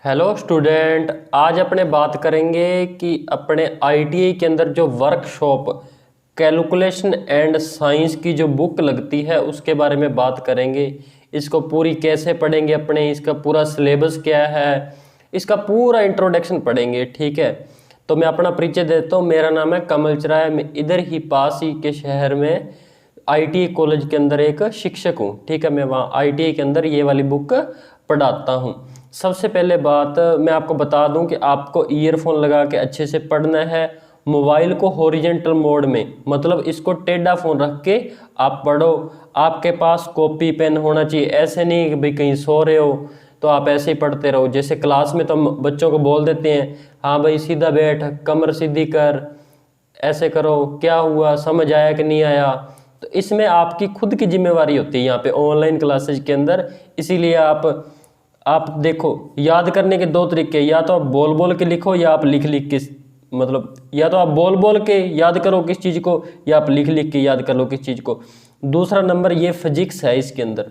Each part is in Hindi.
हेलो स्टूडेंट, आज अपने बात करेंगे कि अपने आईटीआई के अंदर जो वर्कशॉप कैलकुलेशन एंड साइंस की जो बुक लगती है उसके बारे में बात करेंगे। इसको पूरी कैसे पढ़ेंगे, अपने इसका पूरा सिलेबस क्या है, इसका पूरा इंट्रोडक्शन पढ़ेंगे। ठीक है, तो मैं अपना परिचय देता हूँ। मेरा नाम है कमल चराय। मैं इधर ही पास ही के शहर में आईटीआई कॉलेज के अंदर एक शिक्षक हूँ। ठीक है, मैं वहाँ आईटीआई के अंदर ये वाली बुक पढ़ाता हूँ। सबसे पहले बात मैं आपको बता दूं कि आपको ईयरफोन लगा के अच्छे से पढ़ना है। मोबाइल को हॉरिजेंटल मोड में, मतलब इसको टेढ़ा फोन रख के आप पढ़ो। आपके पास कॉपी पेन होना चाहिए। ऐसे नहीं कि भाई कहीं सो रहे हो तो आप ऐसे ही पढ़ते रहो। जैसे क्लास में तो हम बच्चों को बोल देते हैं, हाँ भाई सीधा बैठ, कमर सीधी कर, ऐसे करो, क्या हुआ, समझ आया कि नहीं आया। तो इसमें आपकी खुद की जिम्मेवारी होती है यहाँ पे ऑनलाइन क्लासेज के अंदर। इसीलिए आप देखो, याद करने के दो तरीके, या तो आप बोल बोल के लिखो या आप लिख लिख के, मतलब या तो आप बोल बोल के याद करो किस चीज़ को या आप लिख लिख के याद कर लो किस चीज़ को। दूसरा नंबर ये फिजिक्स है। इसके अंदर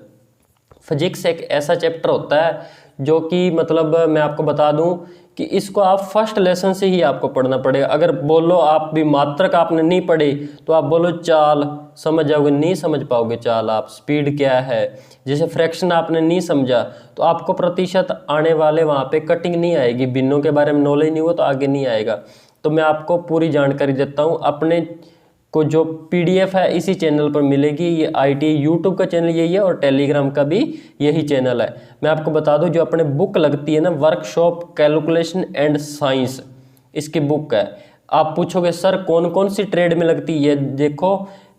फिजिक्स एक ऐसा चैप्टर होता है जो कि मतलब मैं आपको बता दूं कि इसको आप फर्स्ट लेसन से ही आपको पढ़ना पड़ेगा। अगर बोलो आप भी मात्रक आपने नहीं पढ़ी तो आप बोलो चाल समझ जाओगे, नहीं समझ पाओगे। चाल आप स्पीड क्या है, जैसे फ्रैक्शन आपने नहीं समझा तो आपको प्रतिशत आने वाले वहाँ पे कटिंग नहीं आएगी। भिन्नों के बारे में नॉलेज नहीं हुआ तो आगे नहीं आएगा। तो मैं आपको पूरी जानकारी देता हूँ। अपने को जो पीडीएफ है इसी चैनल पर मिलेगी। ये आईटीआई यूट्यूब का चैनल यही है और टेलीग्राम का भी यही चैनल है। मैं आपको बता दूं, जो अपने बुक लगती है ना, वर्कशॉप कैलकुलेशन एंड साइंस, इसकी बुक है। आप पूछोगे सर कौन कौन सी ट्रेड में लगती है, ये देखो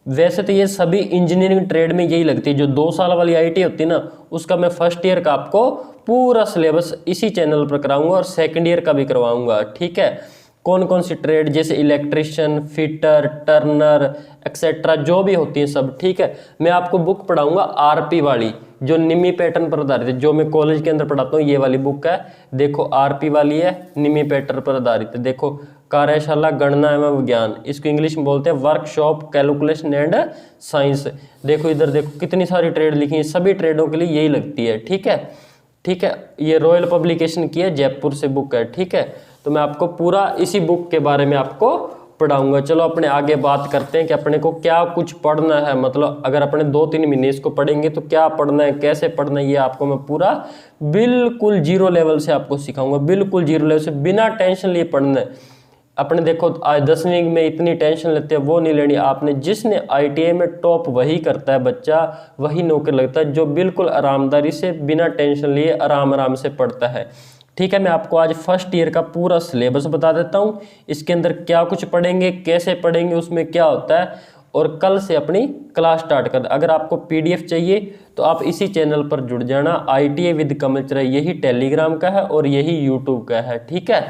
वैसे तो ये सभी इंजीनियरिंग ट्रेड में यही लगती है। जो 2 साल वाली आईटीआई होती है ना, उसका मैं फर्स्ट ईयर का आपको पूरा सिलेबस इसी चैनल पर कराऊंगा और सेकेंड ईयर का भी करवाऊंगा। ठीक है, कौन कौन सी ट्रेड जैसे इलेक्ट्रिशियन, फिटर, टर्नर एक्सेट्रा जो भी होती है सब। ठीक है, मैं आपको बुक पढ़ाऊंगा आरपी वाली, जो निमी पैटर्न पर आधारित है, जो मैं कॉलेज के अंदर पढ़ाता हूँ। ये वाली बुक है, देखो आरपी वाली है, निमी पैटर्न पर आधारित है। देखो कार्यशाला गणना एवं विज्ञान, इसको इंग्लिश में बोलते हैं वर्कशॉप कैलकुलेशन एंड साइंस। देखो इधर देखो कितनी सारी ट्रेड लिखी है, सभी ट्रेडों के लिए यही लगती है। ठीक है, ठीक है, ये रॉयल पब्लिकेशन की है, जयपुर से बुक है। ठीक है, तो मैं आपको पूरा इसी बुक के बारे में आपको पढ़ाऊंगा। चलो अपने आगे बात करते हैं कि अपने को क्या कुछ पढ़ना है। मतलब अगर अपने 2-3 महीने इसको पढ़ेंगे तो क्या पढ़ना है, कैसे पढ़ना है, ये आपको मैं पूरा बिल्कुल जीरो लेवल से आपको सिखाऊंगा। बिल्कुल जीरो लेवल से, बिना टेंशन लिए पढ़ना है। अपने देखो आज 10वीं में इतनी टेंशन लेते हैं, वो नहीं लेनी आपने। जिसने आईटीआई में टॉप वही करता है बच्चा, वही नौकरी लगता है, जो बिल्कुल आरामदारी से बिना टेंशन लिए आराम आराम से पढ़ता है। ठीक है, मैं आपको आज फर्स्ट ईयर का पूरा सिलेबस बता देता हूँ। इसके अंदर क्या कुछ पढ़ेंगे, कैसे पढ़ेंगे, उसमें क्या होता है, और कल से अपनी क्लास स्टार्ट कर। अगर आपको पीडीएफ चाहिए तो आप इसी चैनल पर जुड़ जाना। आईटीआई विद कमल चराय, यही टेलीग्राम का है और यही यूट्यूब का है। ठीक है,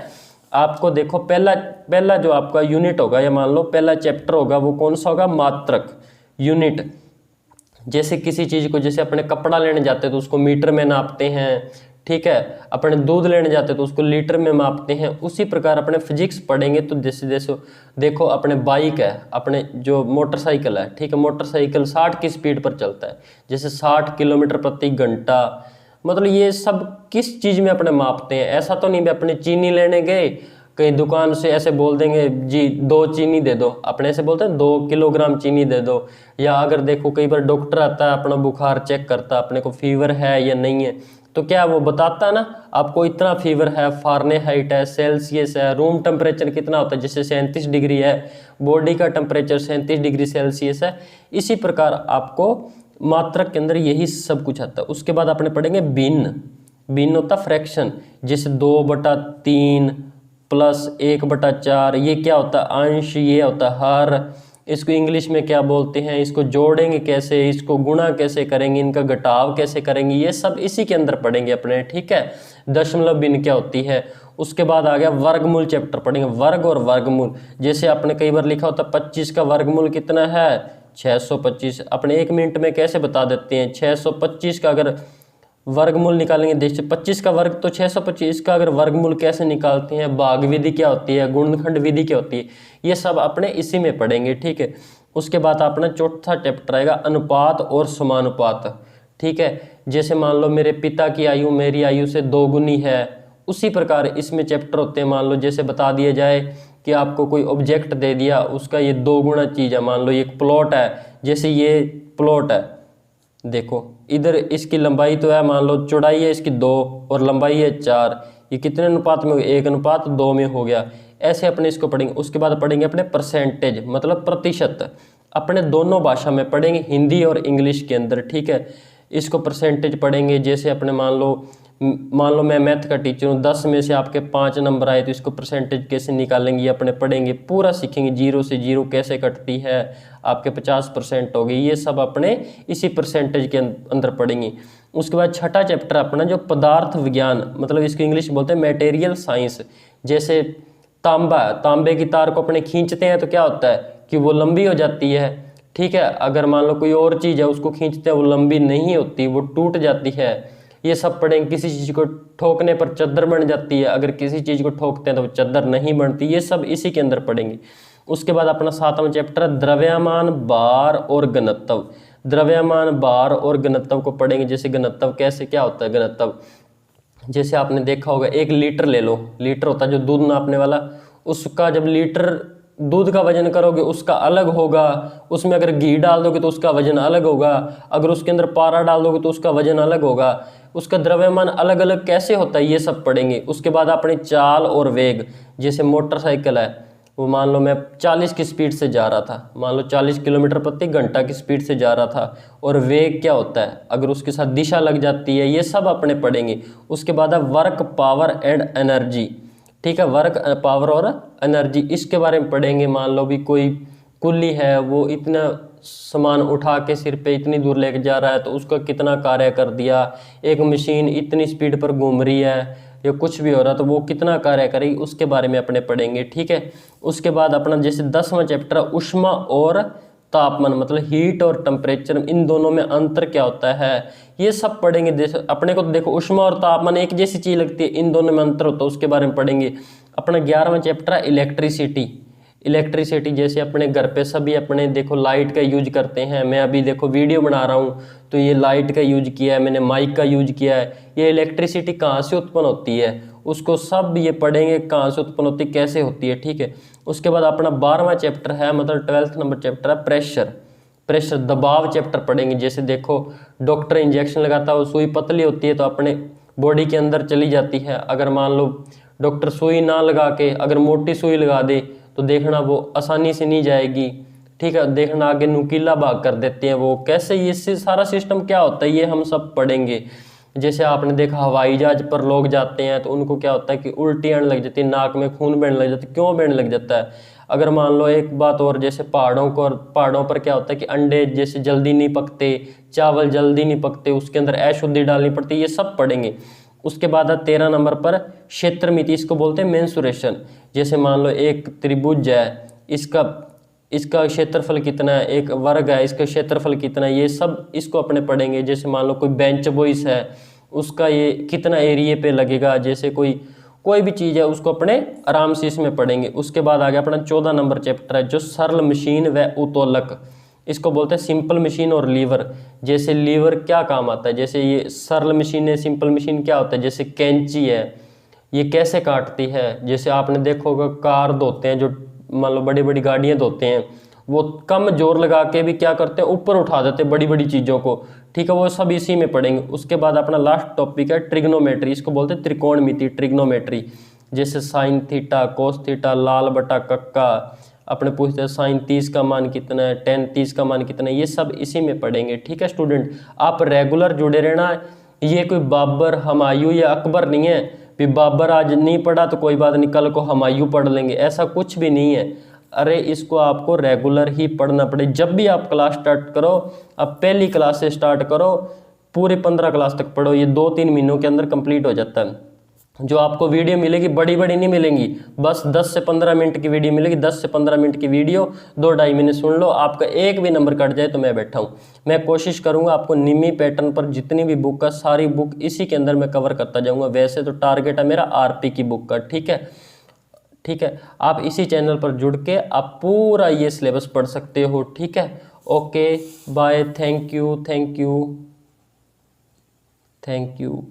आपको देखो पहला जो आपका यूनिट होगा, या मान लो पहला चैप्टर होगा, वो कौन सा होगा, मात्रक यूनिट। जैसे किसी चीज़ को, जैसे अपने कपड़ा लेने जाते हैं तो उसको मीटर में नापते हैं। ठीक है, अपने दूध लेने जाते हैं तो उसको लीटर में मापते हैं। उसी प्रकार अपने फिजिक्स पढ़ेंगे तो जैसे जैसे देखो अपने बाइक है, अपने जो मोटरसाइकिल है, ठीक है, मोटरसाइकिल 60 की स्पीड पर चलता है, जैसे 60 किलोमीटर प्रति घंटा। मतलब ये सब किस चीज़ में अपने मापते हैं। ऐसा तो नहीं भी अपने चीनी लेने गए कहीं दुकान से ऐसे बोल देंगे जी 2 चीनी दे दो, अपने ऐसे बोलते हैं 2 किलोग्राम चीनी दे दो। या अगर देखो कई बार डॉक्टर आता है, अपना बुखार चेक करता है, अपने को फीवर है या नहीं है, तो क्या वो बताता है ना आपको इतना फीवर है, फारेनहाइट है, सेल्सियस है, रूम टेम्परेचर कितना होता है, जैसे 37 डिग्री है, बॉडी का टेम्परेचर 37 डिग्री सेल्सियस है। इसी प्रकार आपको मात्रक के अंदर यही सब कुछ आता है। उसके बाद आपने पढ़ेंगे भिन्न। भिन्न होता फ्रैक्शन, जैसे 2/3 प्लस 1/4, ये क्या होता है, अंश, ये होता है हर। इसको इंग्लिश में क्या बोलते हैं, इसको जोड़ेंगे कैसे, इसको गुणा कैसे करेंगे, इनका घटाव कैसे करेंगे, ये सब इसी के अंदर पढ़ेंगे अपने। ठीक है, दशमलव भिन्न क्या होती है। उसके बाद आ गया वर्गमूल चैप्टर पढ़ेंगे, वर्ग और वर्गमूल। जैसे आपने कई बार लिखा होता 25 का वर्गमूल कितना है, 625। अपने 1 मिनट में कैसे बता देते हैं, 625 का अगर वर्गमूल निकालेंगे, देखिए 25 का वर्ग तो 625 का अगर वर्गमूल कैसे निकालते हैं, भाग विधि क्या होती है, गुणनखंड विधि क्या होती है, ये सब अपने इसी में पढ़ेंगे। ठीक है, उसके बाद अपना चौथा चैप्टर आएगा अनुपात और समानुपात। ठीक है, जैसे मान लो मेरे पिता की आयु मेरी आयु से 2 गुनी है उसी प्रकार इसमें चैप्टर होते हैं। मान लो जैसे बता दिया जाए कि आपको कोई ऑब्जेक्ट दे दिया, उसका ये 2 गुना चीज़ है। मान लो ये एक प्लॉट है, जैसे ये प्लॉट है, देखो इधर इसकी लंबाई तो है, मान लो चौड़ाई है इसकी 2 और लंबाई है 4, ये कितने अनुपात में हो गया? 1:2 में हो गया। ऐसे अपने इसको पढ़ेंगे। उसके बाद पढ़ेंगे अपने परसेंटेज, मतलब प्रतिशत। अपने दोनों भाषा में पढ़ेंगे, हिंदी और इंग्लिश के अंदर, ठीक है। इसको परसेंटेज पढ़ेंगे। जैसे अपने मान लो मैं मैथ का टीचर हूँ, 10 में से आपके 5 नंबर आए तो इसको परसेंटेज कैसे निकालेंगे, ये अपने पढ़ेंगे, पूरा सीखेंगे। 0 से 0 कैसे कटती है, आपके 50% हो गई, ये सब अपने इसी परसेंटेज के अंदर पढ़ेंगे। उसके बाद छठा चैप्टर अपना जो पदार्थ विज्ञान, मतलब इसको इंग्लिश बोलते हैं मटेरियल साइंस। जैसे तांबा, तांबे की तार को अपने खींचते हैं तो क्या होता है कि वो लंबी हो जाती है, ठीक है। अगर मान लो कोई और चीज़ है उसको खींचते हैं, वो लंबी नहीं होती, वो टूट जाती है। ये सब पढ़ेंगे। किसी चीज़ को ठोकने पर चद्दर बन जाती है, अगर किसी चीज़ को ठोकते हैं तो वो चद्दर नहीं बनती, ये सब इसी के अंदर पढ़ेंगे। उसके बाद अपना 7वां चैप्टर है द्रव्यमान, भार और घनत्व। द्रव्यमान, भार और घनत्व को पढ़ेंगे। जैसे घनत्व कैसे, क्या होता है घनत्व, जैसे आपने देखा होगा 1 लीटर ले लो, लीटर होता है जो दूध नापने वाला, उसका जब लीटर दूध का वजन करोगे उसका अलग होगा, उसमें अगर घी डाल दोगे तो उसका वजन अलग होगा, अगर उसके अंदर पारा डाल दोगे तो उसका वजन अलग होगा, उसका द्रव्यमान अलग अलग कैसे होता है, ये सब पढ़ेंगे। उसके बाद अपनी चाल और वेग, जैसे मोटरसाइकिल है, वो मान लो मैं 40 की स्पीड से जा रहा था, मान लो 40 किलोमीटर प्रति घंटा की स्पीड से जा रहा था, और वेग क्या होता है अगर उसके साथ दिशा लग जाती है, ये सब अपने पढ़ेंगे। उसके बाद है वर्क, पावर एंड एनर्जी, ठीक है, वर्क, पावर और एनर्जी, इसके बारे में पढ़ेंगे। मान लो भी कोई कुल्ली है, वो इतना सामान उठा के सिर पे इतनी दूर लेके जा रहा है तो उसका कितना कार्य कर दिया, एक मशीन इतनी स्पीड पर घूम रही है या कुछ भी हो रहा तो वो कितना कार्य करेगी, उसके बारे में अपने पढ़ेंगे, ठीक है। उसके बाद अपना जैसे 10वां चैप्टर है उष्मा और तापमान, मतलब हीट और टेम्परेचर, इन दोनों में अंतर क्या होता है, ये सब पढ़ेंगे। जैसे अपने को तो देखो उष्मा और तापमान एक जैसी चीज लगती है, इन दोनों में अंतर होता है, उसके बारे में पढ़ेंगे। अपना 11वां चैप्टर है इलेक्ट्रिसिटी। इलेक्ट्रिसिटी जैसे अपने घर पे सभी अपने देखो लाइट का यूज करते हैं, मैं अभी देखो वीडियो बना रहा हूँ तो ये लाइट का यूज किया है, मैंने माइक का यूज किया है, ये इलेक्ट्रिसिटी कहाँ से उत्पन्न होती है उसको सब ये पढ़ेंगे, कहाँ से उत्पन्न होती है, कैसे होती है, ठीक है। उसके बाद अपना 12वां चैप्टर है, मतलब 12th नंबर चैप्टर है प्रेशर। प्रेशर दबाव चैप्टर पढ़ेंगे। जैसे देखो डॉक्टर इंजेक्शन लगाता है, वो सुई पतली होती है तो अपने बॉडी के अंदर चली जाती है, अगर मान लो डॉक्टर सुई ना लगा के अगर मोटी सुई लगा दे तो देखना वो आसानी से नहीं जाएगी, ठीक है। देखना आगे नुकीला भाग कर देते हैं वो, कैसे ये सारा सिस्टम क्या होता है ये हम सब पढ़ेंगे। जैसे आपने देखा हवाई जहाज पर लोग जाते हैं तो उनको क्या होता है कि उल्टी आने लग जाती है, नाक में खून बहने लग जाता है, क्यों बहने लग जाता है। अगर मान लो एक बात और, जैसे पहाड़ों पर क्या होता है कि अंडे जैसे जल्दी नहीं पकते, चावल जल्दी नहीं पकते, उसके अंदर अशुद्धि डालनी पड़ती है, ये सब पढ़ेंगे। उसके बाद 13 नंबर पर क्षेत्र मिति, इसको बोलते हैं मेंसुरेशन। जैसे मान लो एक त्रिभुज है, इसका क्षेत्रफल कितना है, एक वर्ग है इसका क्षेत्रफल कितना है, ये सब इसको अपने पढ़ेंगे। जैसे मान लो कोई बेंच बॉयस है, उसका ये कितना एरिया पे लगेगा, जैसे कोई भी चीज़ है उसको अपने आराम से इसमें पढ़ेंगे। उसके बाद आ गया अपना 14 नंबर चैप्टर है जो सरल मशीन व उत्तोलक, इसको बोलते हैं सिंपल मशीन और लीवर। जैसे लीवर क्या काम आता है, जैसे ये सरल मशीन है, सिंपल मशीन क्या होता है, जैसे कैंची है, ये कैसे काटती है। जैसे आपने देखा होगा कार धोते हैं, जो मान लो बड़ी बड़ी गाड़ियाँ धोते हैं, वो कम जोर लगा के भी क्या करते हैं ऊपर उठा देते हैं बड़ी बड़ी चीज़ों को, ठीक है, वो सब इसी में पढ़ेंगे। उसके बाद अपना लास्ट टॉपिक है ट्रिग्नोमेट्री, इसको बोलते हैं त्रिकोणमिति, ट्रिग्नोमेट्री। जैसे साइन थीटा, कोस थीटा, लाल बटा कक्का, अपने पूछते हैं साइन 30 का मान कितना है, टेन 30 का मान कितना है, ये सब इसी में पढ़ेंगे, ठीक है स्टूडेंट। आप रेगुलर जुड़े रहना, ये कोई बाबर, हुमायूं या अकबर नहीं है भी बाबर आज नहीं पढ़ा तो कोई बात नहीं कल को हुमायूं पढ़ लेंगे, ऐसा कुछ भी नहीं है। अरे इसको आपको रेगुलर ही पढ़ना पड़े। जब भी आप क्लास स्टार्ट करो, अब पहली क्लास से स्टार्ट करो, पूरे 15 क्लास तक पढ़ो, ये 2-3 महीनों के अंदर कंप्लीट हो जाता है। जो आपको वीडियो मिलेगी बड़ी बड़ी नहीं मिलेंगी, बस 10 से 15 मिनट की वीडियो मिलेगी। 10 से 15 मिनट की वीडियो 2-2.5 मिनट सुन लो, आपका एक भी नंबर कट जाए तो मैं बैठा हूँ। मैं कोशिश करूँगा आपको निमी पैटर्न पर जितनी भी बुक का, सारी बुक इसी के अंदर मैं कवर करता जाऊँगा। वैसे तो टारगेट है मेरा आरपी की बुक का, ठीक है, ठीक है। आप इसी चैनल पर जुड़ के आप पूरा ये सिलेबस पढ़ सकते हो, ठीक है। Okay bye, thank you, thank you, thank you.